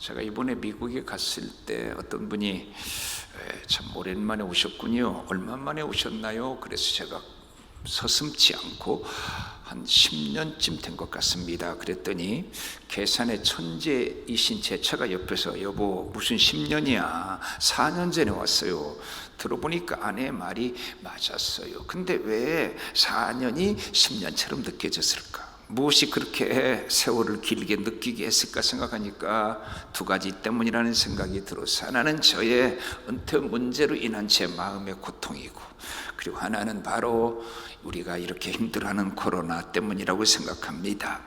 제가 이번에 미국에 갔을 때 어떤 분이 참 오랜만에 오셨군요. 얼마 만에 오셨나요? 그래서 제가 서슴지 않고 한 10년쯤 된 것 같습니다. 그랬더니 계산의 천재이신 제 차가 옆에서 여보 무슨 10년이야 4년 전에 왔어요. 들어보니까 아내의 말이 맞았어요. 근데 왜 4년이 10년처럼 느껴졌을까? 무엇이 그렇게 세월을 길게 느끼게 했을까 생각하니까 두 가지 때문이라는 생각이 들어서, 하나는 저의 은퇴 문제로 인한 제 마음의 고통이고, 그리고 하나는 바로 우리가 이렇게 힘들어하는 코로나 때문이라고 생각합니다.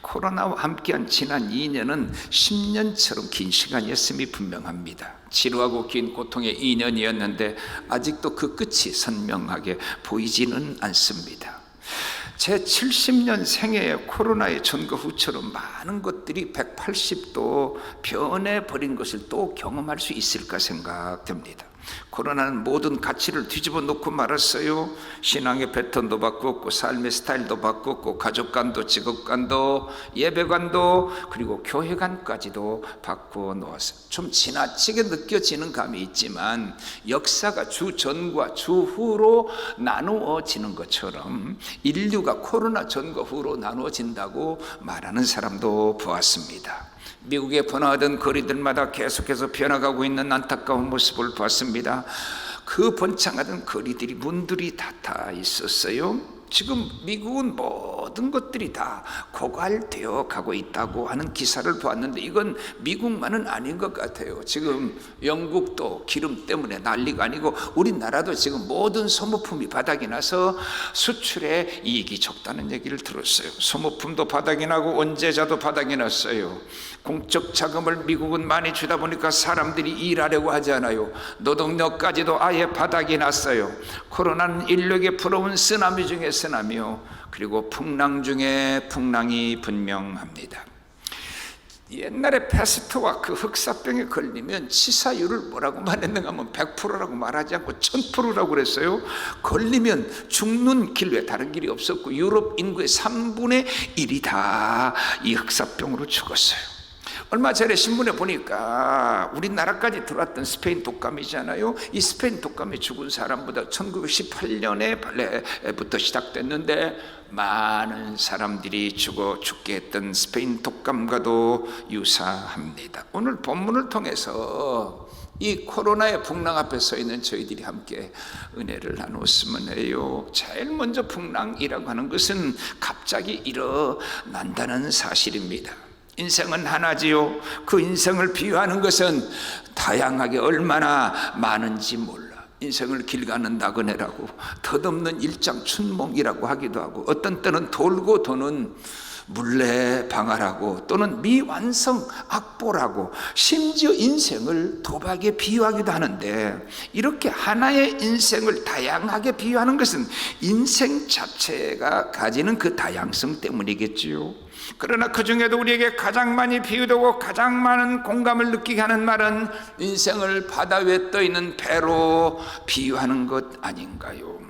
코로나와 함께한 지난 2년은 10년처럼 긴 시간이었음이 분명합니다. 지루하고 긴 고통의 2년이었는데 아직도 그 끝이 선명하게 보이지는 않습니다. 제 70년 생애에 코로나의 전과 후처럼 많은 것들이 180도 변해버린 것을 또 경험할 수 있을까 생각됩니다. 코로나는 모든 가치를 뒤집어 놓고 말았어요. 신앙의 패턴도 바꿨고, 삶의 스타일도 바꿨고, 가족관도 직업관도 예배관도 그리고 교회관까지도 바꿔 놓았어요. 좀 지나치게 느껴지는 감이 있지만 역사가 주 전과 주 후로 나누어지는 것처럼 인류가 코로나 전과 후로 나누어진다고 말하는 사람도 보았습니다. 미국에 번화하던 거리들마다 계속해서 변화가고 있는 안타까운 모습을 봤습니다. 그 번창하던 거리들이 문들이 닫아 있었어요. 지금 미국은 모든 것들이 다 고갈되어 가고 있다고 하는 기사를 보았는데, 이건 미국만은 아닌 것 같아요. 지금 영국도 기름 때문에 난리가 아니고 우리나라도 지금 모든 소모품이 바닥이 나서 수출에 이익이 적다는 얘기를 들었어요. 소모품도 바닥이 나고 원재자도 바닥이 났어요. 공적 자금을 미국은 많이 주다 보니까 사람들이 일하려고 하지 않아요. 노동력까지도 아예 바닥이 났어요. 코로나는 인류에게 불어온 쓰나미 중에 쓰나미요, 그리고 풍랑 중에 풍랑이 분명합니다. 옛날에 패스트와 그 흑사병에 걸리면 치사율을 뭐라고 말했는가 하면 100%라고 말하지 않고 1000%라고 그랬어요. 걸리면 죽는 길 외에 다른 길이 없었고, 유럽 인구의 3분의 1이 다 이 흑사병으로 죽었어요. 얼마 전에 신문에 보니까 우리나라까지 들어왔던 스페인 독감이잖아요. 이 스페인 독감에 죽은 사람보다 1918년에 발레부터 시작됐는데 많은 사람들이 죽게 했던 스페인 독감과도 유사합니다. 오늘 본문을 통해서 이 코로나의 풍랑 앞에 서 있는 저희들이 함께 은혜를 나눴으면 해요. 제일 먼저 풍랑이라고 하는 것은 갑자기 일어난다는 사실입니다. 인생은 하나지요. 그 인생을 비유하는 것은 다양하게 얼마나 많은지 몰라. 인생을 길 가는 나그네라고, 덧없는 일장춘몽이라고 하기도 하고, 어떤 때는 돌고 도는 물레방아라고, 또는 미완성 악보라고, 심지어 인생을 도박에 비유하기도 하는데, 이렇게 하나의 인생을 다양하게 비유하는 것은 인생 자체가 가지는 그 다양성 때문이겠지요. 그러나 그 중에도 우리에게 가장 많이 비유되고 가장 많은 공감을 느끼게 하는 말은 인생을 바다 위에 떠 있는 배로 비유하는 것 아닌가요?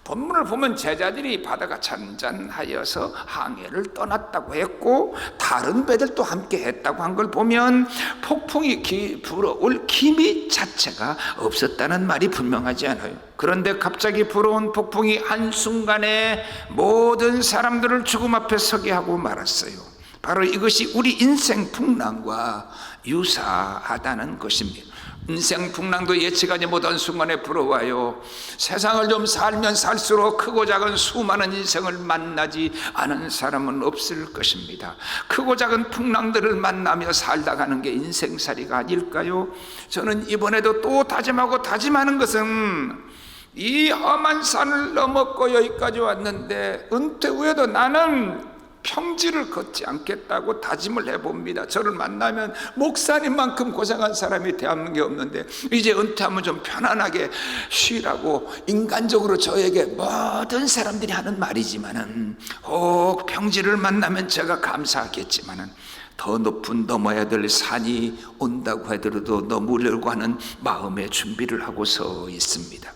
본문을 보면 제자들이 바다가 잔잔하여서 항해를 떠났다고 했고, 다른 배들도 함께 했다고 한 걸 보면 폭풍이 불어올 기미 자체가 없었다는 말이 분명하지 않아요. 그런데 갑자기 불어온 폭풍이 한순간에 모든 사람들을 죽음 앞에 서게 하고 말았어요. 바로 이것이 우리 인생 풍랑과 유사하다는 것입니다. 인생 풍랑도 예측하지 못한 순간에 불어와요. 세상을 좀 살면 살수록 크고 작은 수많은 인생을 만나지 않은 사람은 없을 것입니다. 크고 작은 풍랑들을 만나며 살다 가는 게 인생살이가 아닐까요? 저는 이번에도 또 다짐하고 다짐하는 것은, 이 험한 산을 넘었고 여기까지 왔는데 은퇴 후에도 나는 평지를 걷지 않겠다고 다짐을 해봅니다. 저를 만나면 목사님만큼 고생한 사람이 대한민국에 없는데 이제 은퇴하면 좀 편안하게 쉬라고 인간적으로 저에게 모든 사람들이 하는 말이지만은, 혹 평지를 만나면 제가 감사하겠지만은 더 높은 넘어야 될 산이 온다고 하더라도 넘으려고 하는 마음의 준비를 하고 서 있습니다.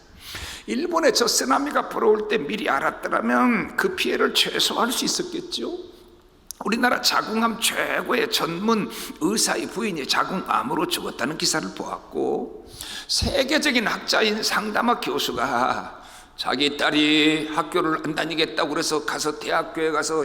일본에 저 쓰나미가 불어올 때 미리 알았더라면 그 피해를 최소화할 수 있었겠죠. 우리나라 자궁암 최고의 전문 의사의 부인이 자궁암으로 죽었다는 기사를 보았고, 세계적인 학자인 상담학 교수가 자기 딸이 학교를 안 다니겠다고 그래서 대학교에 가서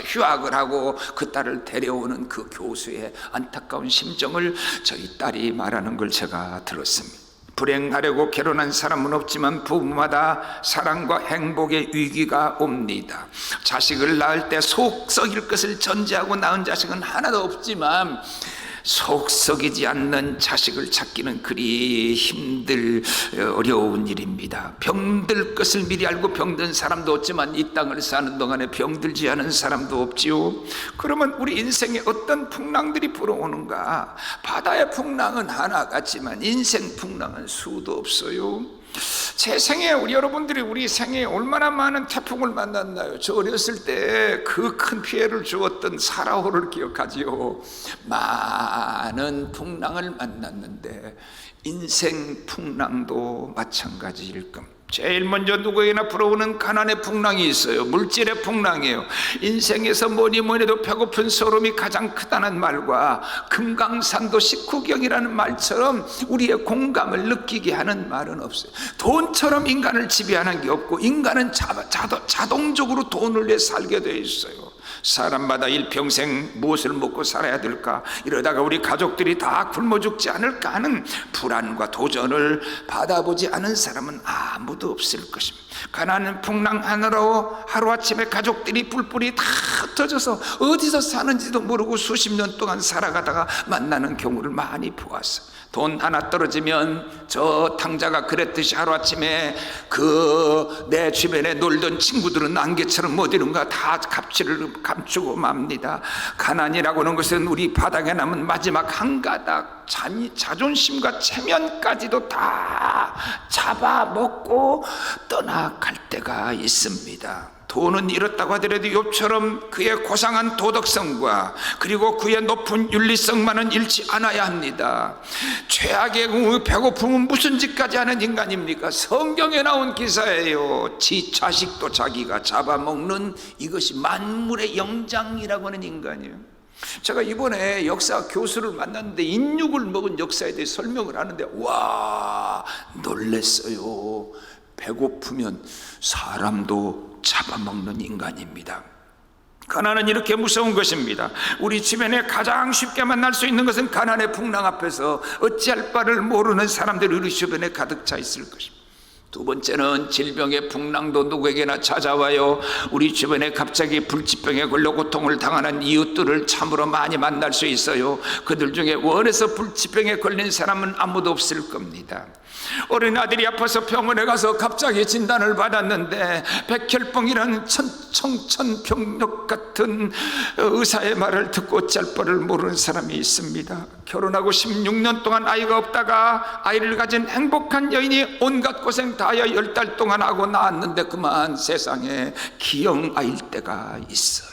휴학을 하고 그 딸을 데려오는 그 교수의 안타까운 심정을 저희 딸이 말하는 걸 제가 들었습니다. 불행하려고 결혼한 사람은 없지만 부부마다 사랑과 행복의 위기가 옵니다. 자식을 낳을 때 속 썩일 것을 전제하고 낳은 자식은 하나도 없지만 속 썩이지 않는 자식을 찾기는 그리 어려운 일입니다. 병들 것을 미리 알고 병든 사람도 없지만 이 땅을 사는 동안에 병들지 않은 사람도 없지요. 그러면 우리 인생에 어떤 풍랑들이 불어오는가? 바다의 풍랑은 하나 같지만 인생 풍랑은 수도 없어요. 제 생에 여러분들이 우리 생에 얼마나 많은 태풍을 만났나요? 저 어렸을 때 그 큰 피해를 주었던 사라호를 기억하지요. 많은 풍랑을 만났는데 인생 풍랑도 마찬가지일 겁니다. 제일 먼저 누구에게나 불어오는 가난의 풍랑이 있어요. 물질의 풍랑이에요. 인생에서 뭐니 해도 배고픈 서름이 가장 크다는 말과 금강산도 식후경이라는 말처럼 우리의 공감을 느끼게 하는 말은 없어요. 돈처럼 인간을 지배하는 게 없고, 인간은 자동적으로 돈을 위해 살게 되어 있어요. 사람마다 일평생 무엇을 먹고 살아야 될까, 이러다가 우리 가족들이 다 굶어 죽지 않을까 하는 불안과 도전을 받아보지 않은 사람은 아무도 없을 것입니다. 가난한 풍랑 하루아침에 가족들이 뿔뿔이 다 흩어져서 어디서 사는지도 모르고 수십 년 동안 살아가다가 만나는 경우를 많이 보았어요. 돈 하나 떨어지면 저 탕자가 그랬듯이 하루아침에 내 주변에 놀던 친구들은 안개처럼 어디론가 다 갑질을 감추고 맙니다. 가난이라고 하는 것은 우리 바닥에 남은 마지막 한 가닥 자존심과 체면까지도 다 잡아먹고 떠나갈 때가 있습니다. 돈은 잃었다고 하더라도 욥처럼 그의 고상한 도덕성과 그리고 그의 높은 윤리성만은 잃지 않아야 합니다. 최악의 배고픔은 무슨 짓까지 하는 인간입니까? 성경에 나온 기사예요. 자식도 자기가 잡아먹는, 이것이 만물의 영장이라고 하는 인간이에요. 제가 이번에 역사 교수를 만났는데 인육을 먹은 역사에 대해 설명을 하는데 와, 놀랬어요. 배고프면 사람도 잡아먹는 인간입니다. 가난은 이렇게 무서운 것입니다. 우리 주변에 가장 쉽게 만날 수 있는 것은 가난의 풍랑 앞에서 어찌할 바를 모르는 사람들이 우리 주변에 가득 차 있을 것입니다. 두 번째는 질병의 풍랑도 누구에게나 찾아와요. 우리 주변에 갑자기 불치병에 걸려 고통을 당하는 이웃들을 참으로 많이 만날 수 있어요. 그들 중에 원해서 불치병에 걸린 사람은 아무도 없을 겁니다. 어린 아들이 아파서 병원에 가서 갑자기 진단을 받았는데 백혈병이라는 청천벽력 같은 의사의 말을 듣고 어찌할 바를 모르는 사람이 있습니다. 결혼하고 16년 동안 아이가 없다가 아이를 가진 행복한 여인이 온갖 고생 다하여 10달 동안 하고 낳았는데 그만 세상에 기형아일 때가 있어요.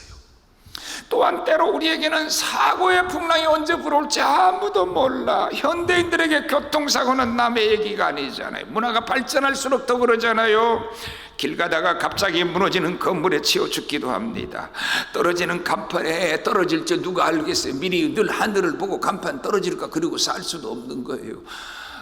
또한 때로 우리에게는 사고의 풍랑이 언제 불어올지 아무도 몰라. 현대인들에게 교통사고는 남의 얘기가 아니잖아요. 문화가 발전할수록 더 그러잖아요. 길 가다가 갑자기 무너지는 건물에 치여 죽기도 합니다. 떨어지는 간판에 떨어질 줄 누가 알겠어요. 미리 늘 하늘을 보고 간판 떨어질까 그리고 살 수도 없는 거예요.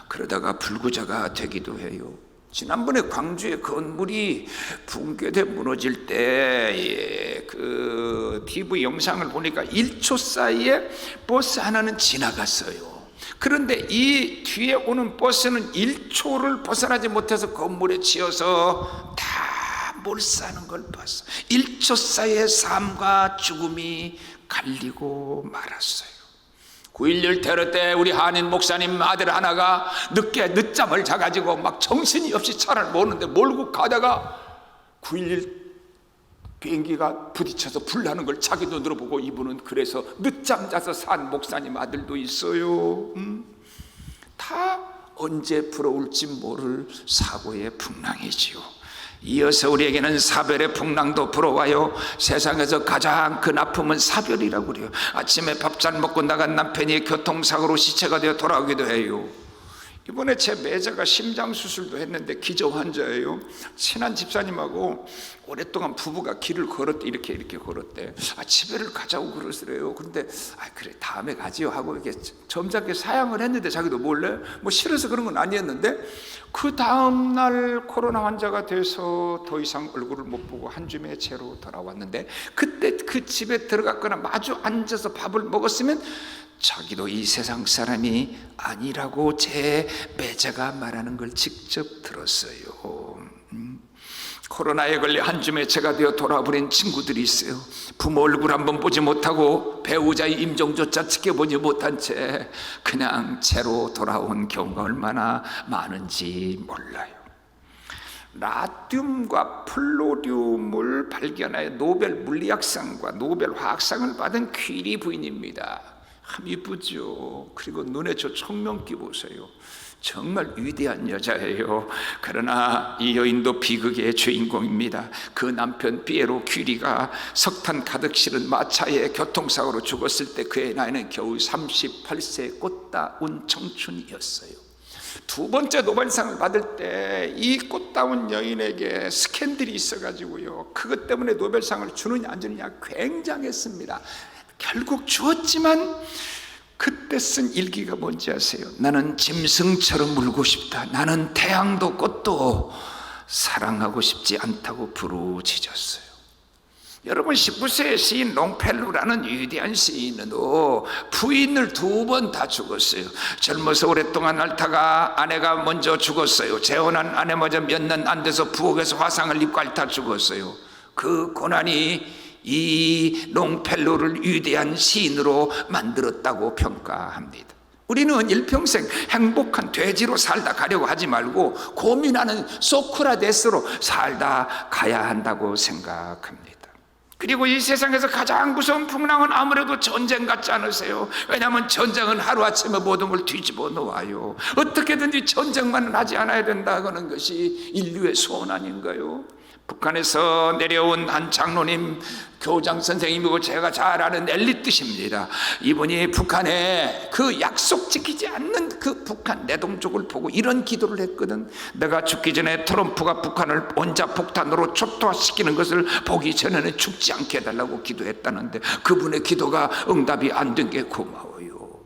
그러다가 불구자가 되기도 해요. 지난번에 광주의 건물이 붕괴돼 무너질 때 그 TV 영상을 보니까 1초 사이에 버스 하나는 지나갔어요. 그런데 이 뒤에 오는 버스는 1초를 벗어나지 못해서 건물에 치여서 다 몰사하는 걸 봤어. 1초 사이에 삶과 죽음이 갈리고 말았어요. 9.11 테러 때 우리 한인 목사님 아들 하나가 늦잠을 자가지고 막 정신이 없이 차를 모는데 몰고 가다가 9.11 비행기가 부딪혀서 불나는 걸 자기 눈으로 보고 이분은 그래서 늦잠 자서 산 목사님 아들도 있어요. 다 언제 불어올지 모를 사고의 풍랑이지요. 이어서 우리에게는 사별의 풍랑도 불어와요. 세상에서 가장 큰 아픔은 사별이라고 그래요. 아침에 밥 잘 먹고 나간 남편이 교통사고로 시체가 되어 돌아오기도 해요. 이번에 제 매제가 심장 수술도 했는데 기저 환자예요. 친한 집사님하고 오랫동안 부부가 길을 걸었대. 이렇게 걸었대. 집에를 가자고 그러시래요. 그런데 그래 다음에 가지요 하고 이렇게 점잖게 사양을 했는데 자기도 몰래 뭐 싫어서 그런 건 아니었는데, 그 다음 날 코로나 환자가 돼서 더 이상 얼굴을 못 보고 한 줌의 채로 돌아왔는데, 그때 그 집에 들어갔거나 마주 앉아서 밥을 먹었으면 자기도 이 세상 사람이 아니라고 제 매제가 말하는 걸 직접 들었어요. 코로나에 걸려 한 줌의 채가 되어 돌아버린 친구들이 있어요. 부모 얼굴 한번 보지 못하고 배우자의 임종조차 지켜보지 못한 채 그냥 채로 돌아온 경우가 얼마나 많은지 몰라요. 라듐과 플로리움을 발견하여 노벨 물리학상과 노벨 화학상을 받은 퀴리 부인입니다. 참 이쁘죠. 그리고 눈에 저 청명기 보세요. 정말 위대한 여자예요. 그러나 이 여인도 비극의 주인공입니다. 그 남편 피에로 퀴리가 석탄 가득 실은 마차에 교통사고로 죽었을 때 그의 나이는 겨우 38세 꽃다운 청춘이었어요. 두 번째 노벨상을 받을 때 이 꽃다운 여인에게 스캔들이 있어가지고요, 그것 때문에 노벨상을 주느냐 안 주느냐 굉장했습니다. 결국 주었지만 그때 쓴 일기가 뭔지 아세요? 나는 짐승처럼 울고 싶다. 나는 태양도 꽃도 사랑하고 싶지 않다고 부르짖었어요. 여러분, 19세의 시인 롱펠루라는 위대한 시인도 부인을 2번 다 죽었어요. 젊어서 오랫동안 앓다가 아내가 먼저 죽었어요. 재혼한 아내마저 몇 년 안 돼서 부엌에서 화상을 입고 앓다 죽었어요. 그 고난이 이 롱펠루를 위대한 시인으로 만들었다고 평가합니다. 우리는 일평생 행복한 돼지로 살다 가려고 하지 말고 고민하는 소크라테스로 살다 가야 한다고 생각합니다. 그리고 이 세상에서 가장 무서운 풍랑은 아무래도 전쟁 같지 않으세요? 왜냐하면 전쟁은 하루아침에 모든 걸 뒤집어 놓아요. 어떻게든지 전쟁만은 하지 않아야 된다는 것이 인류의 소원 아닌가요? 북한에서 내려온 한 장로님, 교장 선생님이고 제가 잘 아는 엘리트십니다. 이분이 북한에 그 약속 지키지 않는 그 북한 내동족을 보고 이런 기도를 했거든. 내가 죽기 전에 트럼프가 북한을 원자폭탄으로 초토화시키는 것을 보기 전에는 죽지 않게 해달라고 기도했다는데, 그분의 기도가 응답이 안 된 게 고마워요.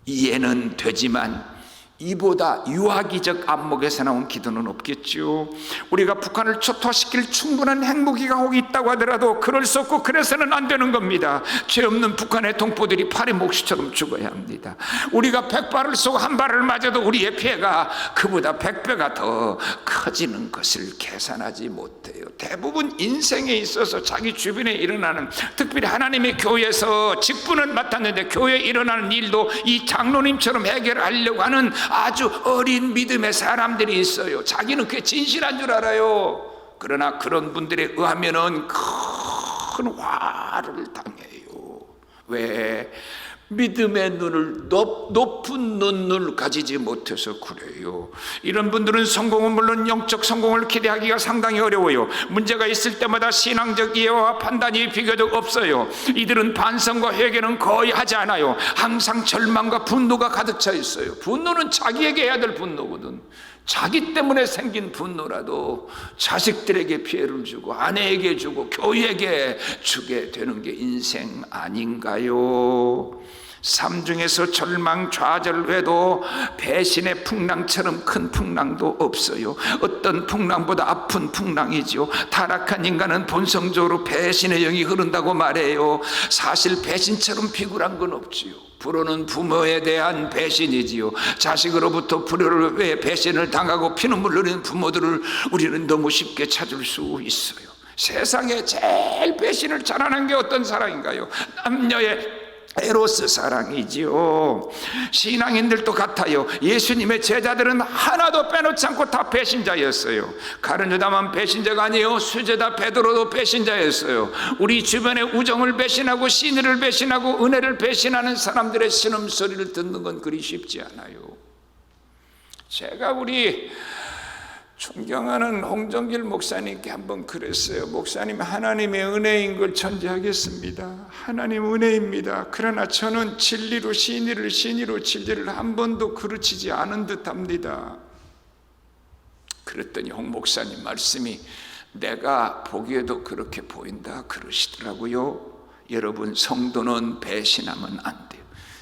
이해는 되지만 이보다 유아기적 안목에서 나온 기도는 없겠죠. 우리가 북한을 초토화시킬 충분한 핵무기가 혹 있다고 하더라도 그럴 수 없고 그래서는 안 되는 겁니다. 죄 없는 북한의 동포들이 파리 목수처럼 죽어야 합니다. 우리가 100발을 쏘고 1발을 맞아도 우리의 피해가 그보다 100배가 더 커지는 것을 계산하지 못해요. 대부분 인생에 있어서 자기 주변에 일어나는, 특별히 하나님의 교회에서 직분을 맡았는데 교회에 일어나는 일도 이 장로님처럼 해결하려고 하는 아주 어린 믿음의 사람들이 있어요. 자기는 그게 진실한 줄 알아요. 그러나 그런 분들에 의하면은 큰 화를 당해요. 왜? 믿음의 눈을 높은 눈을 가지지 못해서 그래요. 이런 분들은 성공은 물론 영적 성공을 기대하기가 상당히 어려워요. 문제가 있을 때마다 신앙적 이해와 판단이 비교적 없어요. 이들은 반성과 회개는 거의 하지 않아요. 항상 절망과 분노가 가득 차 있어요. 분노는 자기에게 해야 될 분노거든. 자기 때문에 생긴 분노라도 자식들에게 피해를 주고 아내에게 주고 교회에게 주게 되는 게 인생 아닌가요? 삶 중에서 절망, 좌절 외에도 배신의 풍랑처럼 큰 풍랑도 없어요. 어떤 풍랑보다 아픈 풍랑이죠. 타락한 인간은 본성적으로 배신의 영이 흐른다고 말해요. 사실 배신처럼 비굴한 건 없지요. 불효는 부모에 대한 배신이지요. 자식으로부터 불효를 왜 배신을 당하고 피눈물 흘리는 부모들을 우리는 너무 쉽게 찾을 수 있어요. 세상에 제일 배신을 자랑한 게 어떤 사랑인가요? 남녀의 에로스 사랑이지요. 신앙인들도 같아요. 예수님의 제자들은 하나도 빼놓지 않고 다 배신자였어요. 가룟 유다만 배신자가 아니에요. 수제자 베드로도 배신자였어요. 우리 주변에 우정을 배신하고 신의를 배신하고 은혜를 배신하는 사람들의 신음소리를 듣는 건 그리 쉽지 않아요. 제가 우리 존경하는 홍정길 목사님께 한번 그랬어요. 목사님, 하나님의 은혜인 걸 전제하겠습니다. 하나님 은혜입니다. 그러나 저는 진리로 진리를, 진리로 진리를 한 번도 그르치지 않은 듯합니다. 그랬더니 홍 목사님 말씀이 내가 보기에도 그렇게 보인다 그러시더라고요. 여러분, 성도는 배신하면 안 돼요.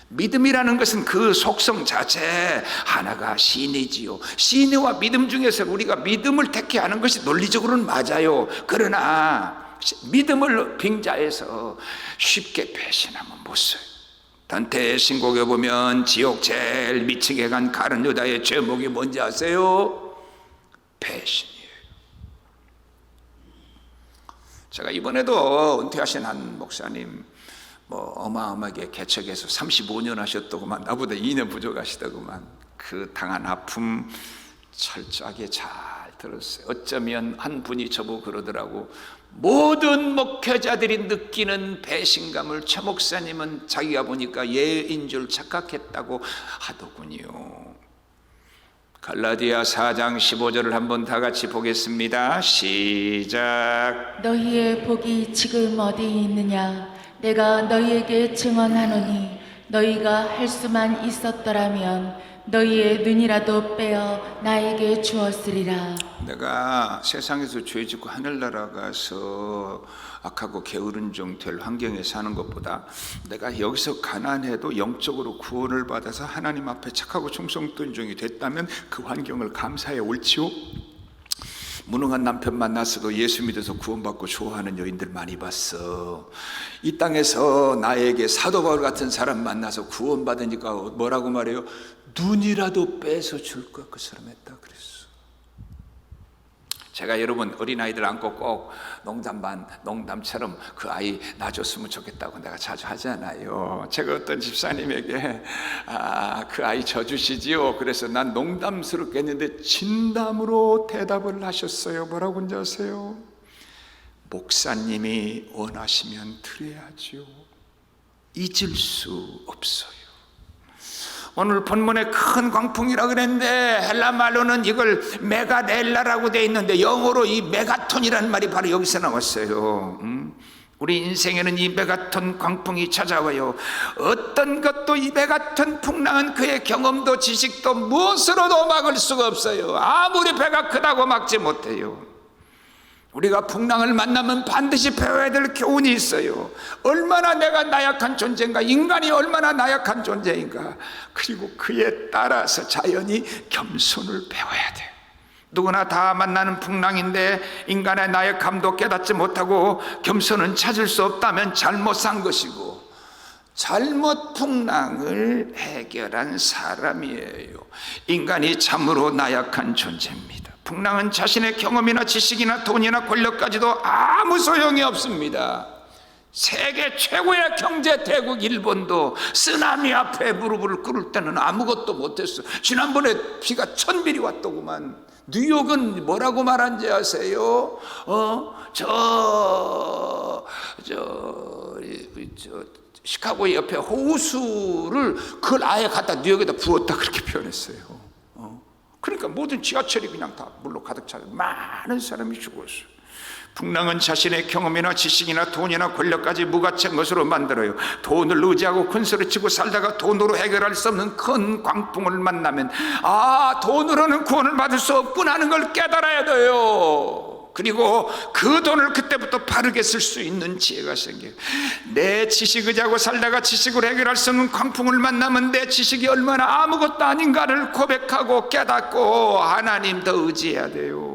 믿음이라는 것은 그 속성 자체 하나가 신이지요. 신의와 믿음 중에서 우리가 믿음을 택해 하는 것이 논리적으로는 맞아요. 그러나 믿음을 빙자해서 쉽게 배신하면 못 써요. 단테의 신곡에 보면 지옥 제일 미치게 간 가룟 유다의 제목이 뭔지 아세요? 배신이에요. 제가 이번에도 은퇴하신 한 목사님 어마어마하게 개척해서 35년 하셨더구만. 나보다 2년 부족하시더구만. 그 당한 아픔 철저하게 잘 들었어요. 어쩌면 한 분이 저보고 그러더라고. 모든 목회자들이 느끼는 배신감을 최 목사님은 자기가 보니까 예인 줄 착각했다고 하더군요. 갈라디아 4장 15절을 한번 다 같이 보겠습니다. 시작. 너희의 복이 지금 어디 있느냐? 내가 너희에게 증언하노니 너희가 할 수만 있었더라면 너희의 눈이라도 빼어 나에게 주었으리라. 내가 세상에서 죄 짓고 하늘나라 가서 악하고 게으른 종 될 환경에 사는 것보다 내가 여기서 가난해도 영적으로 구원을 받아서 하나님 앞에 착하고 충성된 종이 됐다면 그 환경을 감사해 옳지요? 무능한 남편 만났어도 예수 믿어서 구원받고 좋아하는 여인들 많이 봤어. 이 땅에서 나에게 사도 바울 같은 사람 만나서 구원받으니까 뭐라고 말해요? 눈이라도 빼서 줄 것 그 사람 했다 그랬어. 제가 여러분 어린아이들 안고 꼭 농담처럼 그 아이 놔줬으면 좋겠다고 내가 자주 하잖아요. 제가 어떤 집사님에게 그 아이 져주시지요. 그래서 난 농담스럽게 했는데 진담으로 대답을 하셨어요. 뭐라고 하는지 아세요? 목사님이 원하시면 드려야죠. 잊을 수 없어요. 오늘 본문에 큰 광풍이라 그랬는데 헬라 말로는 이걸 메가렐라라고 되어 있는데 영어로 이 메가톤이라는 말이 바로 여기서 나왔어요. 우리 인생에는 이 메가톤 광풍이 찾아와요. 어떤 것도 이 메가톤 풍랑은 그의 경험도 지식도 무엇으로도 막을 수가 없어요. 아무리 배가 크다고 막지 못해요. 우리가 풍랑을 만나면 반드시 배워야 될 교훈이 있어요. 얼마나 내가 나약한 존재인가, 인간이 얼마나 나약한 존재인가, 그리고 그에 따라서 자연히 겸손을 배워야 돼요. 누구나 다 만나는 풍랑인데 인간의 나약함도 깨닫지 못하고 겸손은 찾을 수 없다면 잘못 산 것이고 잘못 풍랑을 해결한 사람이에요. 인간이 참으로 나약한 존재입니다. 풍랑은 자신의 경험이나 지식이나 돈이나 권력까지도 아무 소용이 없습니다. 세계 최고의 경제 대국 일본도 쓰나미 앞에 무릎을 꿇을 때는 아무것도 못했어. 지난번에 비가 1000mm 왔더구만. 뉴욕은 뭐라고 말한지 아세요? 시카고 옆에 호수를 그걸 아예 갖다 뉴욕에다 부었다 그렇게 표현했어요. 그러니까 모든 지하철이 그냥 다 물로 가득 차서 많은 사람이 죽었어요. 풍랑은 자신의 경험이나 지식이나 돈이나 권력까지 무가치한 것으로 만들어요. 돈을 의지하고 큰소리치고 살다가 돈으로 해결할 수 없는 큰 광풍을 만나면 돈으로는 구원을 받을 수 없구나 하는 걸 깨달아야 돼요. 그리고 그 돈을 그때부터 바르게 쓸 수 있는 지혜가 생겨요. 내 지식 의지하고 살다가 지식으로 해결할 수 없는 광풍을 만나면 내 지식이 얼마나 아무것도 아닌가를 고백하고 깨닫고 하나님 더 의지해야 돼요.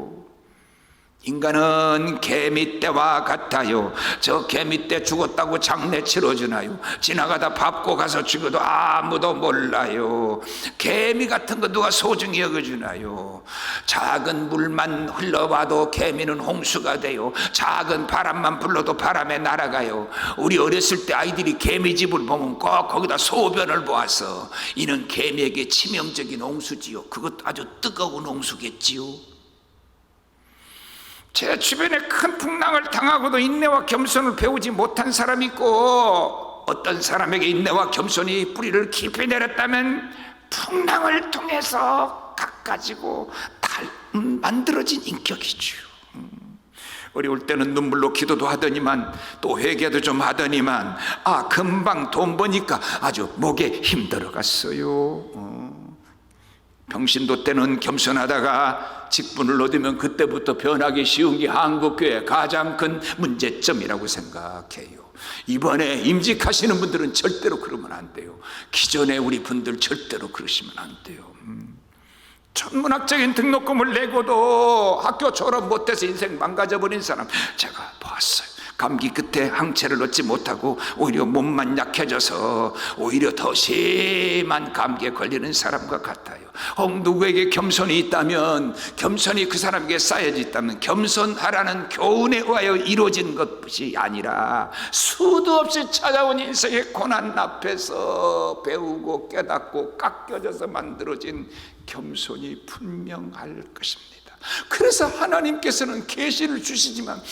인간은 개미떼와 같아요. 저 개미떼 죽었다고 장례 치러주나요? 지나가다 밟고 가서 죽어도 아무도 몰라요. 개미 같은 거 누가 소중히 여겨주나요? 작은 물만 흘러와도 개미는 홍수가 돼요. 작은 바람만 불러도 바람에 날아가요. 우리 어렸을 때 아이들이 개미집을 보면 꼭 거기다 소변을 보아서 이는 개미에게 치명적인 홍수지요. 그것도 아주 뜨거운 홍수겠지요. 제 주변에 큰 풍랑을 당하고도 인내와 겸손을 배우지 못한 사람이 있고, 어떤 사람에게 인내와 겸손이 뿌리를 깊이 내렸다면 풍랑을 통해서 깎아지고 만들어진 인격이죠. 어려울 때는 눈물로 기도도 하더니만 또 회개도 좀 하더니만 금방 돈 버니까 아주 목에 힘들어 갔어요. 병신도 때는 겸손하다가 직분을 얻으면 그때부터 변하기 쉬운 게 한국교회의 가장 큰 문제점이라고 생각해요. 이번에 임직하시는 분들은 절대로 그러면 안 돼요. 기존에 우리 분들 절대로 그러시면 안 돼요. 천문학적인 등록금을 내고도 학교 졸업 못해서 인생 망가져버린 사람 제가 봤어요. 감기 끝에 항체를 얻지 못하고 오히려 몸만 약해져서 오히려 더 심한 감기에 걸리는 사람과 같아요. 누구에게 겸손이 있다면, 겸손이 그 사람에게 쌓여져 있다면 겸손하라는 교훈에 의하여 이루어진 것이 아니라 수도 없이 찾아온 인생의 고난 앞에서 배우고 깨닫고 깎여져서 만들어진 겸손이 분명할 것입니다. 그래서 하나님께서는 계시를 주시지만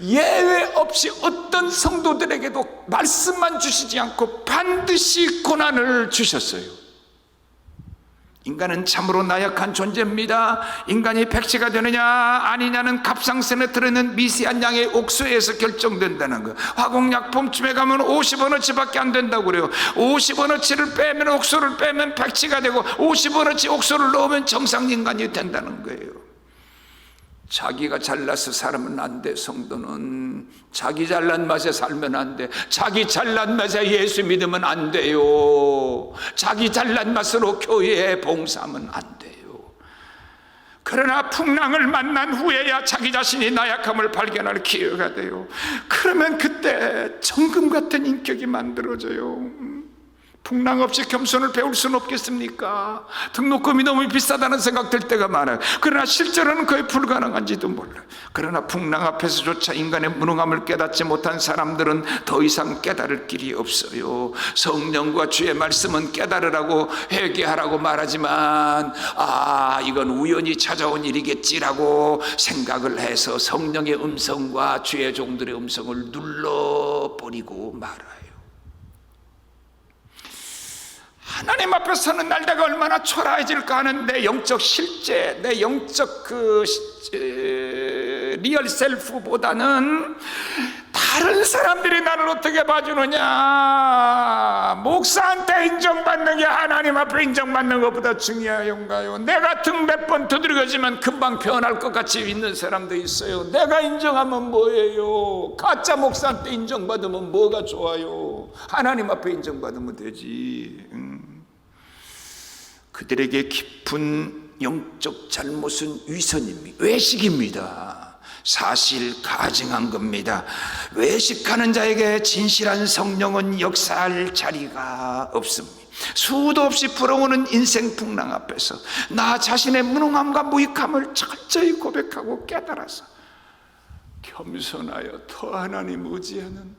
예외 없이 어떤 성도들에게도 말씀만 주시지 않고 반드시 고난을 주셨어요. 인간은 참으로 나약한 존재입니다. 인간이 백치가 되느냐 아니냐는 갑상선에 들어있는 미세한 양의 옥수에서 결정된다는 거. 화공약품집에 가면 50원어치밖에 안 된다고 그래요. 50원어치를 빼면, 옥수를 빼면 백치가 되고 50원어치 옥수를 넣으면 정상 인간이 된다는 거예요. 자기가 잘나서 살면 안 돼. 성도는 자기 잘난 맛에 살면 안 돼. 자기 잘난 맛에 예수 믿으면 안 돼요. 자기 잘난 맛으로 교회에 봉사하면 안 돼요. 그러나 풍랑을 만난 후에야 자기 자신이 나약함을 발견할 기회가 돼요. 그러면 그때 정금 같은 인격이 만들어져요. 풍랑 없이 겸손을 배울 수는 없겠습니까? 등록금이 너무 비싸다는 생각 들 때가 많아요. 그러나 실제로는 거의 불가능한지도 몰라요. 그러나 풍랑 앞에서조차 인간의 무능함을 깨닫지 못한 사람들은 더 이상 깨달을 길이 없어요. 성령과 주의 말씀은 깨달으라고 회개하라고 말하지만 이건 우연히 찾아온 일이겠지라고 생각을 해서 성령의 음성과 주의 종들의 음성을 눌러버리고 말아요. 하나님 앞에 서는 날 내가 얼마나 초라해질까 하는 내 영적 실제, 내 영적 리얼 셀프보다는 다른 사람들이 나를 어떻게 봐주느냐, 목사한테 인정받는 게 하나님 앞에 인정받는 것보다 중요한가요? 내가 등 몇 번 두드려지면 금방 변할 것 같이 있는 사람도 있어요. 내가 인정하면 뭐예요? 가짜 목사한테 인정받으면 뭐가 좋아요? 하나님 앞에 인정받으면 되지. 그들에게 깊은 영적 잘못은 위선입니다. 외식입니다. 사실 가증한 겁니다. 외식하는 자에게 진실한 성령은 역사할 자리가 없습니다. 수도 없이 불어오는 인생 풍랑 앞에서 나 자신의 무능함과 무익함을 철저히 고백하고 깨달아서 겸손하여 더 하나님 의지하는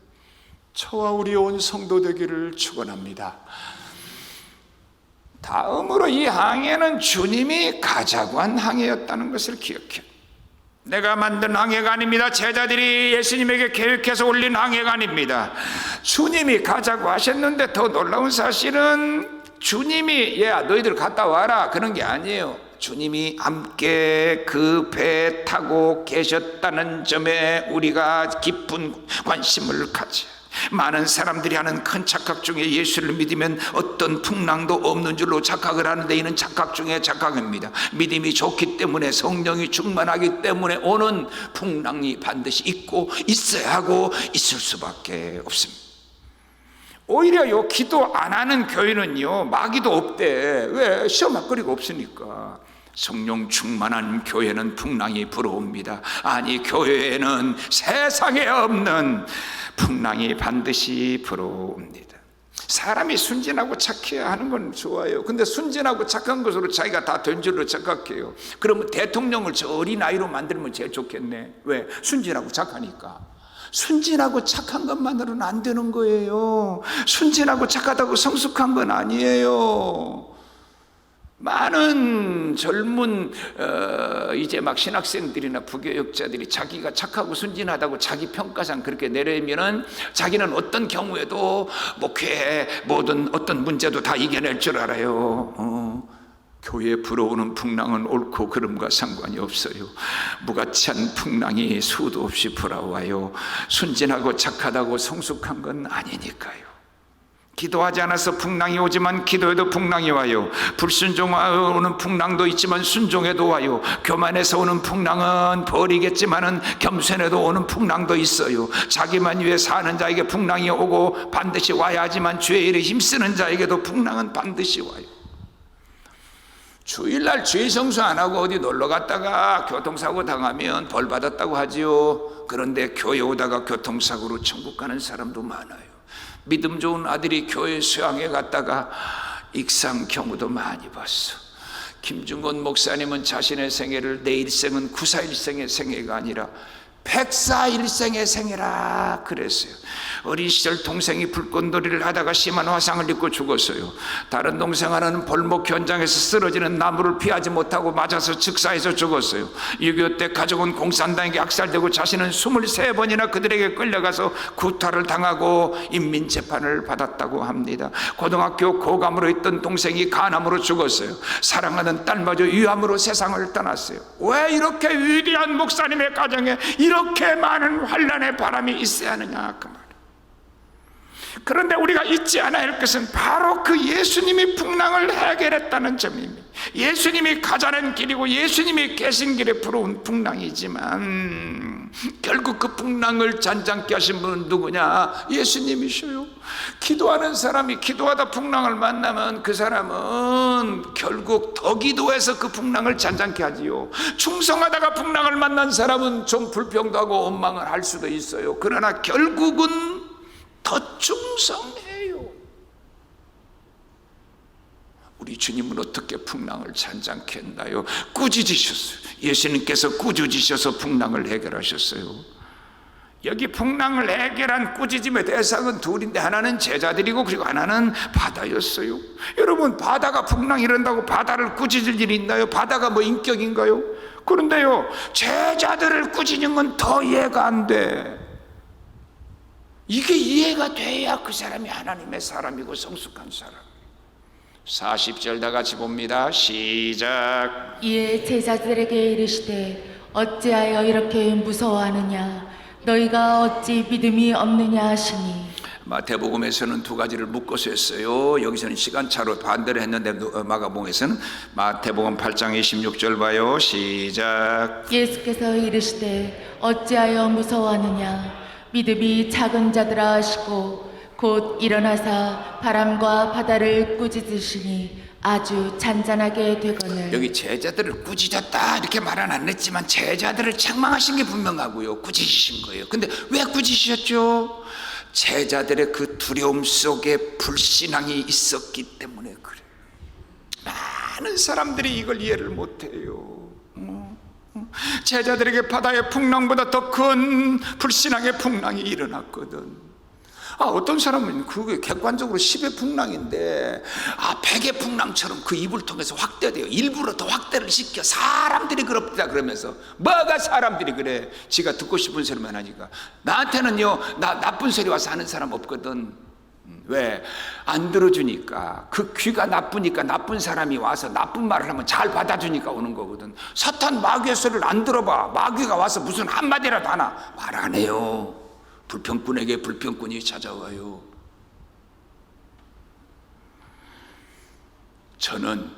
저와 우리 온 성도 되기를 축원합니다. 다음으로 이 항해는 주님이 가자고 한 항해였다는 것을 기억해요. 내가 만든 항해가 아닙니다. 제자들이 예수님에게 계획해서 올린 항해가 아닙니다. 주님이 가자고 하셨는데 더 놀라운 사실은 주님이 너희들 갔다 와라 그런 게 아니에요. 주님이 함께 그 배 타고 계셨다는 점에 우리가 깊은 관심을 가져요. 많은 사람들이 하는 큰 착각 중에 예수를 믿으면 어떤 풍랑도 없는 줄로 착각을 하는데 이는 착각 중에 착각입니다. 믿음이 좋기 때문에, 성령이 충만하기 때문에 오는 풍랑이 반드시 있고 있어야 하고 있을 수밖에 없습니다. 오히려요, 기도 안 하는 교회는요 마귀도 없대. 왜? 시험 막거리가 없으니까. 성령 충만한 교회는 풍랑이 불어옵니다. 아니, 교회에는 세상에 없는 풍랑이 반드시 불어옵니다. 사람이 순진하고 착해야 하는 건 좋아요. 근데 순진하고 착한 것으로 자기가 다 된 줄로 착각해요. 그러면 대통령을 저 어린 아이로 만들면 제일 좋겠네. 왜? 순진하고 착하니까. 순진하고 착한 것만으로는 안 되는 거예요. 순진하고 착하다고 성숙한 건 아니에요. 많은 젊은 이제 막 신학생들이나 부교육자들이 자기가 착하고 순진하다고 자기 평가상 그렇게 내려면은 자기는 어떤 경우에도 목회에 모든 어떤 문제도 다 이겨낼 줄 알아요. 교회에 불어오는 풍랑은 옳고 그름과 상관이 없어요. 무가치한 풍랑이 수도 없이 불어와요. 순진하고 착하다고 성숙한 건 아니니까요. 기도하지 않아서 풍랑이 오지만 기도해도 풍랑이 와요. 불순종하여 오는 풍랑도 있지만 순종해도 와요. 교만해서 오는 풍랑은 버리겠지만은 겸손해도 오는 풍랑도 있어요. 자기만 위해 사는 자에게 풍랑이 오고 반드시 와야 하지만 주의 일에 힘쓰는 자에게도 풍랑은 반드시 와요. 주일날 주일 성수 안 하고 어디 놀러 갔다가 교통사고 당하면 벌 받았다고 하지요. 그런데 교회 오다가 교통사고로 천국 가는 사람도 많아요. 믿음 좋은 아들이 교회 수양회 갔다가 익산 경우도 많이 봤어. 김중건 목사님은 자신의 생애를 내 일생은 94일생의 생애가 아니라 104일생의 생애라 그랬어요. 어린 시절 동생이 불꽃놀이를 하다가 심한 화상을 입고 죽었어요. 다른 동생 하나는 벌목 현장에서 쓰러지는 나무를 피하지 못하고 맞아서 즉사해서 죽었어요. 6.25 때 가족은 공산당에게 악살되고 자신은 23번이나 그들에게 끌려가서 구타를 당하고 인민재판을 받았다고 합니다. 고등학교 고감으로 있던 동생이 간암으로 죽었어요. 사랑하는 딸마저 위암으로 세상을 떠났어요. 왜 이렇게 위대한 목사님의 가정에 이렇게 많은 환난의 바람이 있어야 하느냐 그 말. 그런데 우리가 잊지 않아야 할 것은 바로 그 예수님이 풍랑을 해결했다는 점입니다. 예수님이 가자는 길이고 예수님이 계신 길에 불어온 풍랑이지만 결국 그 풍랑을 잔잔케 하신 분은 누구냐? 예수님이셔요. 기도하는 사람이 기도하다 풍랑을 만나면 그 사람은 결국 더 기도해서 그 풍랑을 잔잔케 하지요. 충성하다가 풍랑을 만난 사람은 좀 불평도 하고 원망을 할 수도 있어요. 그러나 결국은 더 충성해요. 우리 주님은 어떻게 풍랑을 잔잔케 했나요? 꾸짖으셨어요. 예수님께서 꾸짖으셔서 풍랑을 해결하셨어요. 여기 풍랑을 해결한 꾸짖음의 대상은 둘인데 하나는 제자들이고 그리고 하나는 바다였어요. 여러분, 바다가 풍랑이 이런다고 바다를 꾸짖을 일이 있나요? 바다가 뭐 인격인가요? 그런데요, 제자들을 꾸짖는 건 더 이해가 안 돼. 이게 이해가 돼야 그 사람이 하나님의 사람이고 성숙한 사람. 40절 다 같이 봅니다. 시작. 이에 제자들에게 이르시되 어찌하여 이렇게 무서워하느냐? 너희가 어찌 믿음이 없느냐 하시니. 마태복음에서는 두 가지를 묶어서 했어요. 여기서는 시간차로 반대로 했는데 마가복음에서는 마태복음 8장 26절 봐요. 시작. 예수께서 이르시되 어찌하여 무서워하느냐? 믿음이 작은 자들아 하시고 곧 일어나사 바람과 바다를 꾸짖으시니 아주 잔잔하게 되거늘. 여기 제자들을 꾸짖었다 이렇게 말은 안 했지만 제자들을 책망하신 게 분명하고요. 꾸짖으신 거예요. 근데 왜 꾸짖으셨죠? 제자들의 그 두려움 속에 불신앙이 있었기 때문에 그래요. 많은 사람들이 이걸 이해를 못해요. 제자들에게 바다의 풍랑보다 더 큰 불신앙의 풍랑이 일어났거든. 어떤 사람은 그게 객관적으로 10의 풍랑인데 100의 풍랑처럼 그 입을 통해서 확대돼요. 일부러 더 확대를 시켜. 사람들이 그럽다 그러면서. 뭐가 사람들이 그래? 지가 듣고 싶은 소리만 하니까. 나한테는요, 나쁜 소리 와서 하는 사람 없거든. 왜? 안 들어주니까. 그 귀가 나쁘니까 나쁜 사람이 와서 나쁜 말을 하면 잘 받아주니까 오는 거거든. 사탄 마귀의 소리를 안 들어봐. 마귀가 와서 무슨 한마디라도 하나 말 안 해요. 불평꾼에게 불평꾼이 찾아와요. 저는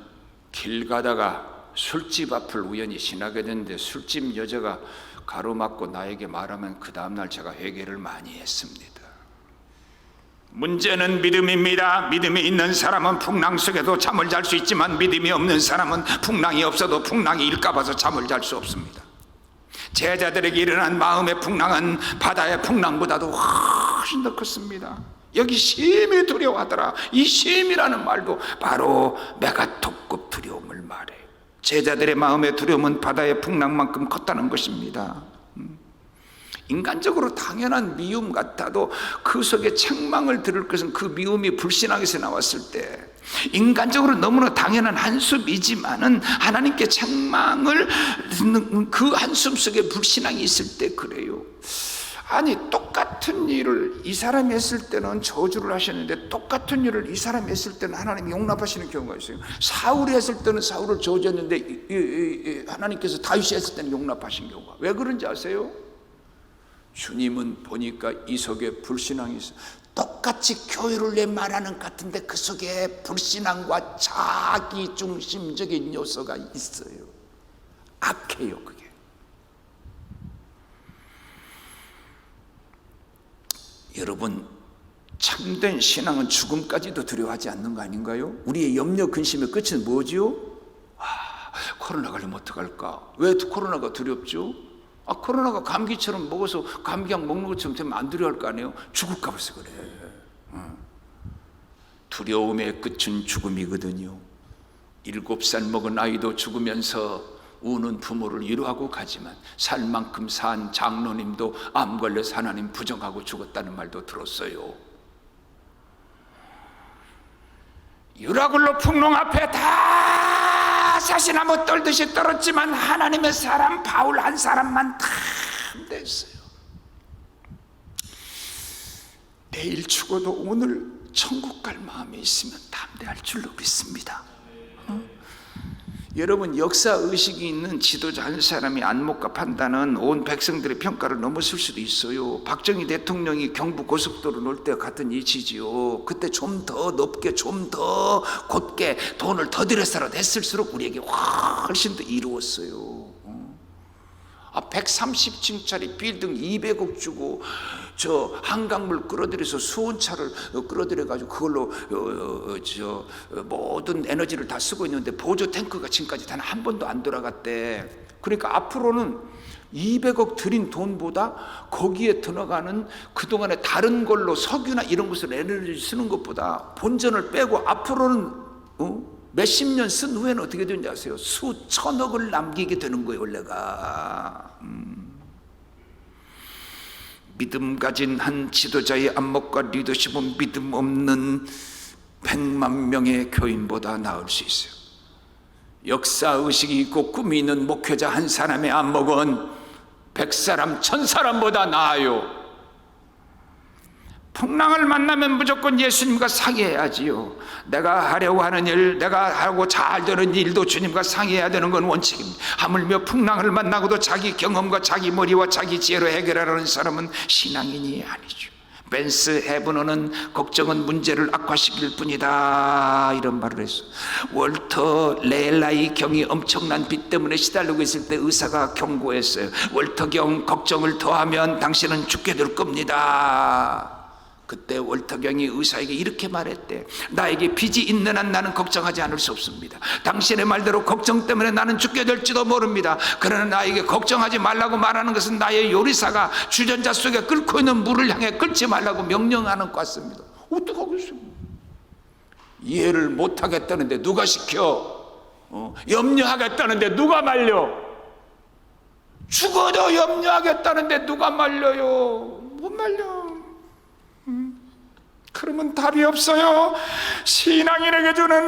길 가다가 술집 앞을 우연히 지나게 됐는데 술집 여자가 가로막고 나에게 말하면 그 다음날 제가 회개를 많이 했습니다. 문제는 믿음입니다. 믿음이 있는 사람은 풍랑 속에도 잠을 잘 수 있지만 믿음이 없는 사람은 풍랑이 없어도 풍랑이 일까 봐서 잠을 잘 수 없습니다. 제자들에게 일어난 마음의 풍랑은 바다의 풍랑보다도 훨씬 더 컸습니다. 여기 심히 두려워하더라. 이 심이라는 말도 바로 메가톤급 두려움을 말해요. 제자들의 마음의 두려움은 바다의 풍랑만큼 컸다는 것입니다. 인간적으로 당연한 미움 같아도 그 속에 책망을 들을 것은 그 미움이 불신앙에서 나왔을 때 인간적으로 너무나 당연한 한숨이지만은 하나님께 책망을 듣는 그 한숨 속에 불신앙이 있을 때 그래요. 아니 똑같은 일을 이 사람이 했을 때는 저주를 하셨는데 똑같은 일을 이 사람이 했을 때는 하나님이 용납하시는 경우가 있어요. 사울이 했을 때는 사울을 저주했는데 하나님께서 다윗이 했을 때는 용납하신 경우가. 왜 그런지 아세요? 주님은 보니까 이 속에 불신앙이 있어요. 똑같이 교회를 내 말하는 것 같은데 그 속에 불신앙과 자기 중심적인 요소가 있어요. 악해요 그게. 여러분, 참된 신앙은 죽음까지도 두려워하지 않는 거 아닌가요? 우리의 염려 근심의 끝은 뭐죠? 코로나 걸리면 어떡할까? 왜 코로나가 두렵죠? 코로나가 감기처럼 먹어서 감기약 먹는 것처럼 되면 안 두려워할 거 아니에요? 죽을까 봐서 그래. 두려움의 끝은 죽음이거든요. 7살 먹은 아이도 죽으면서 우는 부모를 위로하고 가지만 살 만큼 산 장로님도 암 걸려서 하나님 부정하고 죽었다는 말도 들었어요. 유라굴로 풍롱 앞에 다 사시나무 떨듯이 떨었지만 하나님의 사람 바울 한 사람만 담대했어요. 내일 죽어도 오늘 천국 갈 마음이 있으면 담대할 줄로 믿습니다. 여러분, 역사의식이 있는 지도자 한 사람이 안목과 판단은 온 백성들의 평가를 넘어설 수도 있어요. 박정희 대통령이 경부 고속도로 놓을 때와 같은 이치지요. 그때 좀 더 높게 좀 더 곧게 돈을 더 들여서라도 했을수록 우리에게 훨씬 더 이루었어요. 130층짜리 빌딩 200억 주고 저 한강물 끌어들여서 수온차를 끌어들여가지고 그걸로 모든 에너지를 다 쓰고 있는데 보조 탱크가 지금까지 단 한 번도 안 돌아갔대. 그러니까 앞으로는 200억 들인 돈보다 거기에 들어가는 그동안에 다른 걸로 석유나 이런 것을 에너지 쓰는 것보다 본전을 빼고 앞으로는 몇십 년 쓴 후에는 어떻게 되는지 아세요? 수천억을 남기게 되는 거예요 원래가. 믿음 가진 한 지도자의 안목과 리더십은 믿음 없는 100만 명의 교인보다 나을 수 있어요. 역사의식이 있고 꿈이 있는 목회자 한 사람의 안목은 100사람 1000사람보다 나아요. 풍랑을 만나면 무조건 예수님과 상의해야지요. 내가 하려고 하는 일, 내가 하고 잘 되는 일도 주님과 상의해야 되는 건 원칙입니다. 하물며 풍랑을 만나고도 자기 경험과 자기 머리와 자기 지혜로 해결하려는 사람은 신앙인이 아니죠. 벤스 헤브너는 걱정은 문제를 악화시킬 뿐이다 이런 말을 했어. 월터 레일라이 경이 엄청난 빚 때문에 시달리고 있을 때 의사가 경고했어요. 월터 경 걱정을 더하면 당신은 죽게 될 겁니다. 그때 월터경이 의사에게 이렇게 말했대. 나에게 빚이 있는 한 나는 걱정하지 않을 수 없습니다. 당신의 말대로 걱정 때문에 나는 죽게 될지도 모릅니다. 그러나 나에게 걱정하지 말라고 말하는 것은 나의 요리사가 주전자 속에 끓고 있는 물을 향해 끓지 말라고 명령하는 것 같습니다. 어떡하겠어요? 이해를 못하겠다는데 누가 시켜? 염려하겠다는데 누가 말려? 죽어도 염려하겠다는데 누가 말려요? 못 말려. 그러면 답이 없어요. 신앙인에게 주는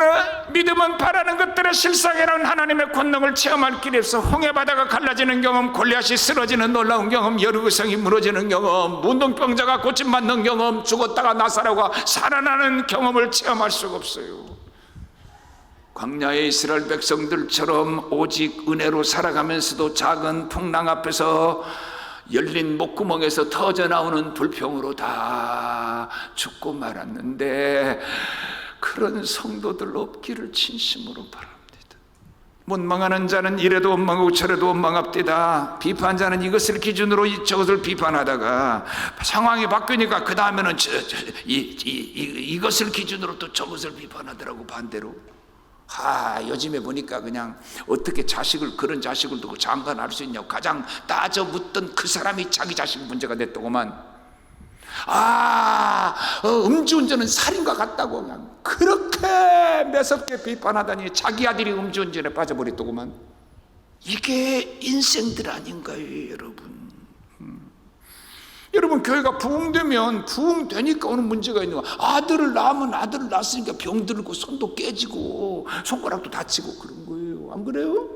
믿음은 바라는 것들의 실상이라는 하나님의 권능을 체험할 길이 없어. 홍해바다가 갈라지는 경험, 골리앗이 쓰러지는 놀라운 경험, 여리고성이 무너지는 경험, 문둥병자가 고침받는 경험, 죽었다가 나사로가 살아나는 경험을 체험할 수가 없어요. 광야의 이스라엘 백성들처럼 오직 은혜로 살아가면서도 작은 풍랑 앞에서 열린 목구멍에서 터져나오는 불평으로 다 죽고 말았는데 그런 성도들 없기를 진심으로 바랍니다. 원망하는 자는 이래도 원망하고 저래도 원망합디다. 비판자는 이것을 기준으로 저것을 비판하다가 상황이 바뀌니까 그 다음에는 이것을 기준으로 또 저것을 비판하더라고. 반대로. 요즘에 보니까 그냥 어떻게 그런 자식을 두고 장관할 수 있냐고 가장 따져 묻던 그 사람이 자기 자식 문제가 됐더구만. 음주운전은 살인과 같다고 그냥 그렇게 매섭게 비판하다니 자기 아들이 음주운전에 빠져버렸더구만. 이게 인생들 아닌가요 여러분? 여러분, 교회가 부흥되면 부흥되니까 오는 문제가 있는 거야. 아들을 낳으면 아들을 낳았으니까 병들고 손도 깨지고 손가락도 다치고 그런 거예요. 안 그래요?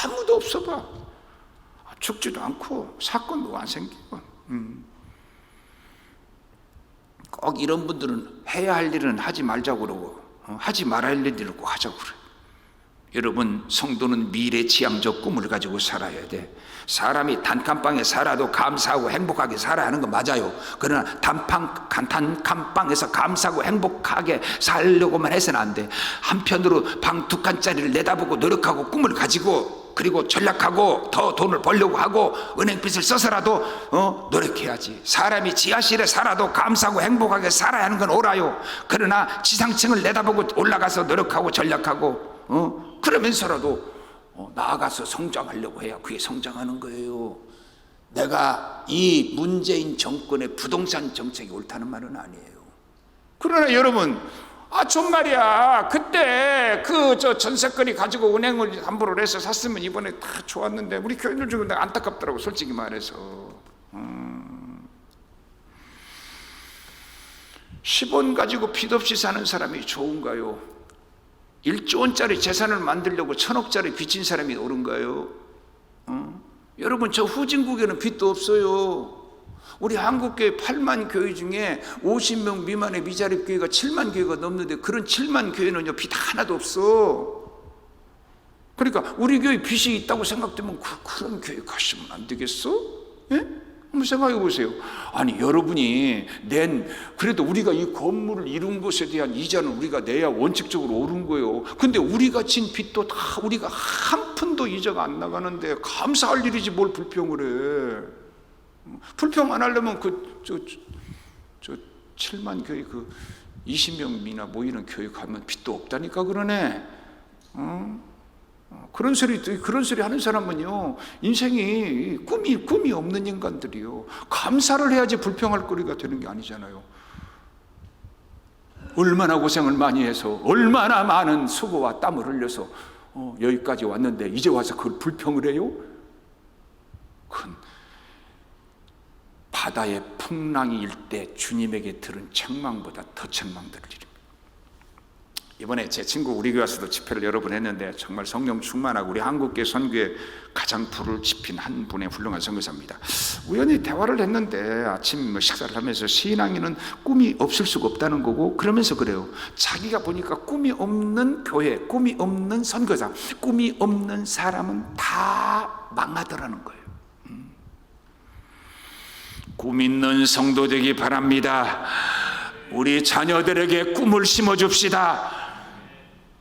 아무도 없어봐. 죽지도 않고 사건도 안 생기고. 꼭 이런 분들은 해야 할 일은 하지 말자고 그러고 하지 말아야 할 일을 꼭 하자고 그래요. 여러분, 성도는 미래지향적 꿈을 가지고 살아야 돼. 사람이 단칸방에 살아도 감사하고 행복하게 살아야 하는 거 맞아요. 그러나 단칸방에서 감사하고 행복하게 살려고만 해서는 안 돼. 한편으로 방 2칸짜리를 내다보고 노력하고 꿈을 가지고, 그리고 전략하고 더 돈을 벌려고 하고 은행빚을 써서라도 노력해야지. 사람이 지하실에 살아도 감사하고 행복하게 살아야 하는 건 옳아요. 그러나 지상층을 내다보고 올라가서 노력하고 전략하고 그러면서라도 나아가서 성장하려고 해야 그게 성장하는 거예요. 내가 이 문재인 정권의 부동산 정책이 옳다는 말은 아니에요. 그러나 여러분, 정말이야, 그때 전세권이 가지고 은행을 담보를 해서 샀으면 이번에 다 좋았는데, 우리 교인들 중에 내가 안타깝더라고, 솔직히 말해서. 10원 가지고 빚 없이 사는 사람이 좋은가요? 1조 원짜리 재산을 만들려고 1,000억짜리 빚진 사람이 옳은가요? 여러분, 저 후진국에는 빚도 없어요. 우리 한국교회 8만 교회 중에 50명 미만의 미자립 교회가 7만 교회가 넘는데, 그런 7만 교회는요 빚 하나도 없어. 그러니까 우리 교회 빚이 있다고 생각되면 그런 교회 가시면 안 되겠어? 예? 한번 생각해 보세요. 아니, 여러분이 그래도 우리가 이 건물을 이룬 것에 대한 이자는 우리가 내야 원칙적으로 옳은 거예요. 근데 우리가 진 빚도 다 우리가 한 푼도 이자가 안 나가는데 감사할 일이지 뭘 불평을 해. 불평 안 하려면 7만 교회 20명 미나 모이는 교회 가면 빚도 없다니까 그러네. 그런 소리 하는 사람은요, 인생이 꿈이 없는 인간들이요. 감사를 해야지 불평할 거리가 되는 게 아니잖아요. 얼마나 고생을 많이 해서, 얼마나 많은 수고와 땀을 흘려서 여기까지 왔는데 이제 와서 그걸 불평을 해요? 그건 바다의 풍랑이 일 때 주님에게 들은 책망보다 더 책망들을 일입니다. 이번에 제 친구 우리 교회 와서도 집회를 여러 번 했는데, 정말 성령 충만하고 우리 한국교회 선교에 가장 불을 지핀 한 분의 훌륭한 선교사입니다. 우연히 대화를 했는데, 아침 식사를 하면서 신앙인은 꿈이 없을 수가 없다는 거고, 그러면서 그래요. 자기가 보니까 꿈이 없는 교회, 꿈이 없는 선교사, 꿈이 없는 사람은 다 망하더라는 거예요. 꿈 있는 성도 되기 바랍니다. 우리 자녀들에게 꿈을 심어줍시다.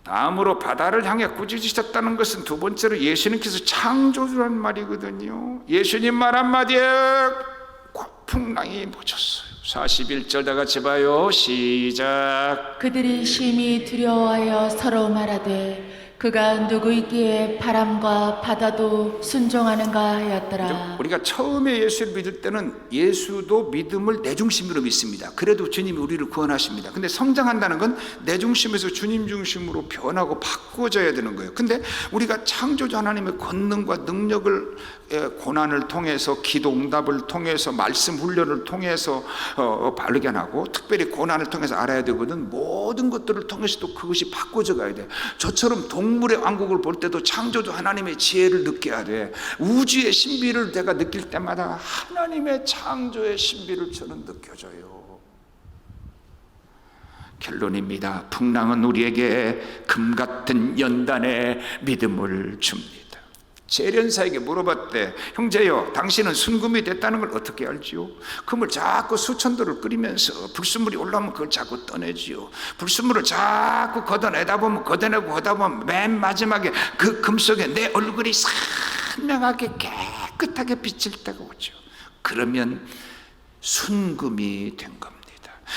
다음으로 바다를 향해 꾸짖으셨다는 것은 두 번째로 예수님께서 창조주란 말이거든요. 예수님 말 한마디에 풍랑이 멎었어요. 41절 다 같이 봐요. 시작. 그들이 심히 두려워하여 서로 말하되 그가 누구이기에 바람과 바다도 순종하는가 하였더라. 우리가 처음에 예수를 믿을 때는 예수도 믿음을 내 중심으로 믿습니다. 그래도 주님이 우리를 구원하십니다. 근데 성장한다는 건 내 중심에서 주님 중심으로 변하고 바꿔져야 되는 거예요. 근데 우리가 창조주 하나님의 권능과 능력을 고난을 통해서, 기도 응답을 통해서, 말씀 훈련을 통해서 발견하고, 특별히 고난을 통해서 알아야 되거든. 모든 것들을 통해서도 그것이 바꿔져 가야 돼. 저처럼 동물의 왕국을 볼 때도 창조주 하나님의 지혜를 느껴야 돼. 우주의 신비를 내가 느낄 때마다 하나님의 창조의 신비를 저는 느껴져요. 결론입니다. 풍랑은 우리에게 금 같은 연단의 믿음을 줍니다. 재련사에게 물어봤대. 형제여, 당신은 순금이 됐다는 걸 어떻게 알지요? 금을 자꾸 수천도를 끓이면서 불순물이 올라오면 그걸 자꾸 떠내지요. 불순물을 자꾸 걷어내다 보면, 걷어내고 하다 보면 맨 마지막에 그 금 속에 내 얼굴이 선명하게 깨끗하게 비칠 때가 오죠. 그러면 순금이 된 겁니다.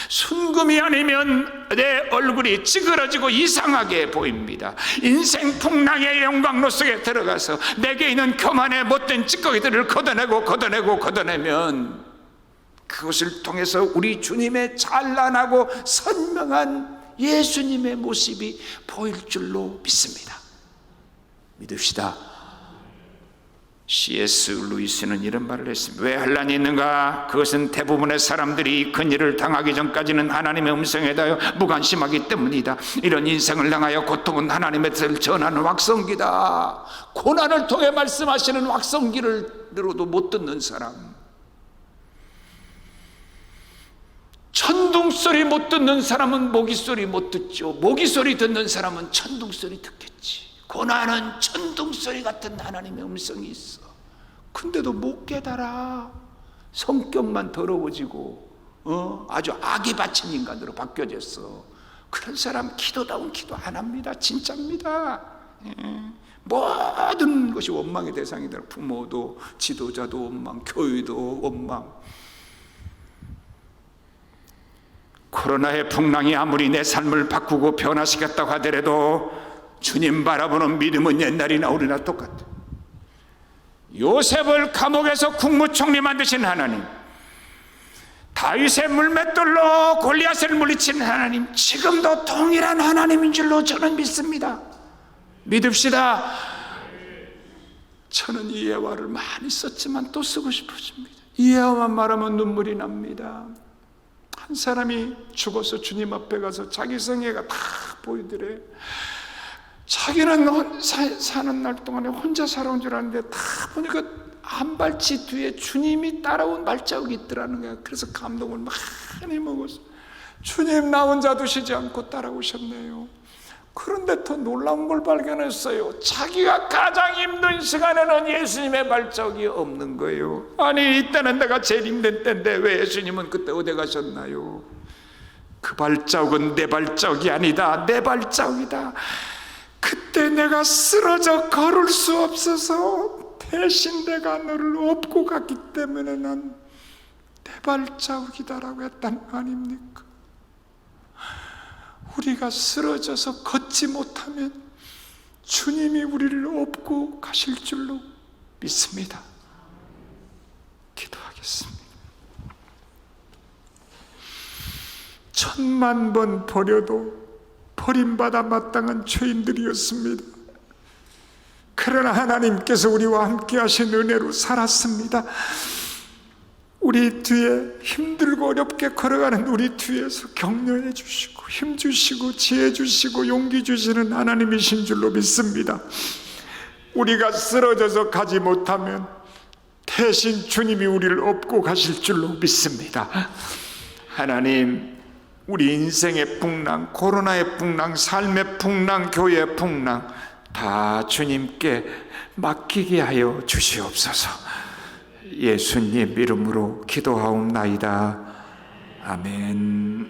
순금이 아니면 내 얼굴이 찌그러지고 이상하게 보입니다. 인생 풍랑의 영광로 속에 들어가서 내게 있는 교만의 못된 찌꺼기들을 걷어내면 그것을 통해서 우리 주님의 찬란하고 선명한 예수님의 모습이 보일 줄로 믿습니다. 믿읍시다. C.S. 루이스는 이런 말을 했습니다. 왜 환난이 있는가? 그것은 대부분의 사람들이 큰 일을 당하기 전까지는 하나님의 음성에 대하여 무관심하기 때문이다. 이런 인생을 향하여 고통은 하나님의 뜻을 전하는 확성기다. 고난을 통해 말씀하시는 확성기를 들어도 못 듣는 사람, 천둥 소리 못 듣는 사람은 모기 소리 못 듣죠. 모기 소리 듣는 사람은 천둥 소리 듣겠지. 고난은 천둥 소리 같은 하나님의 음성이 있어. 근데도 못 깨달아. 성격만 더러워지고 아주 악에 바친 인간으로 바뀌어졌어. 그런 사람 기도다운 기도 안 합니다. 진짜입니다. 모든 것이 원망의 대상이다. 부모도, 지도자도 원망, 교회도 원망. 코로나의 풍랑이 아무리 내 삶을 바꾸고 변화시켰다고 하더라도 주님 바라보는 믿음은 옛날이나 오늘이나 똑같아. 요셉을 감옥에서 국무총리 만드신 하나님, 다윗의 물맷돌로 골리앗을 물리친 하나님, 지금도 동일한 하나님인 줄로 저는 믿습니다. 믿읍시다. 저는 이 예화를 많이 썼지만 또 쓰고 싶어집니다. 이 예화만 말하면 눈물이 납니다. 한 사람이 죽어서 주님 앞에 가서 자기 생애가 다 보이더래. 자기는 사는 날 동안에 혼자 살아온 줄 알았는데 다 보니까 한 발치 뒤에 주님이 따라온 발자국이 있더라는 거야. 그래서 감동을 많이 먹었어. 주님 나 혼자 두시지 않고 따라오셨네요. 그런데 더 놀라운 걸 발견했어요. 자기가 가장 힘든 시간에는 예수님의 발자국이 없는 거예요. 아니 이때는 내가 제일 힘든 때인데 왜 예수님은 그때 어디 가셨나요? 그 발자국은 내 발자국이 아니다. 내 발자국이다. 그때 내가 쓰러져 걸을 수 없어서 대신 내가 너를 업고 갔기 때문에 난 내 발자국이다라고 했단 거 아닙니까? 우리가 쓰러져서 걷지 못하면 주님이 우리를 업고 가실 줄로 믿습니다. 기도하겠습니다. 10,000번 버려도 버림받아 마땅한 죄인들이었습니다. 그러나 하나님께서 우리와 함께 하신 은혜로 살았습니다. 우리 뒤에 힘들고 어렵게 걸어가는 우리 뒤에서 격려해 주시고 힘 주시고 지혜 주시고 용기 주시는 하나님이신 줄로 믿습니다. 우리가 쓰러져서 가지 못하면 대신 주님이 우리를 업고 가실 줄로 믿습니다. 하나님, 우리 인생의 풍랑, 코로나의 풍랑, 삶의 풍랑, 교회의 풍랑 다 주님께 맡기게 하여 주시옵소서. 예수님 이름으로 기도하옵나이다. 아멘.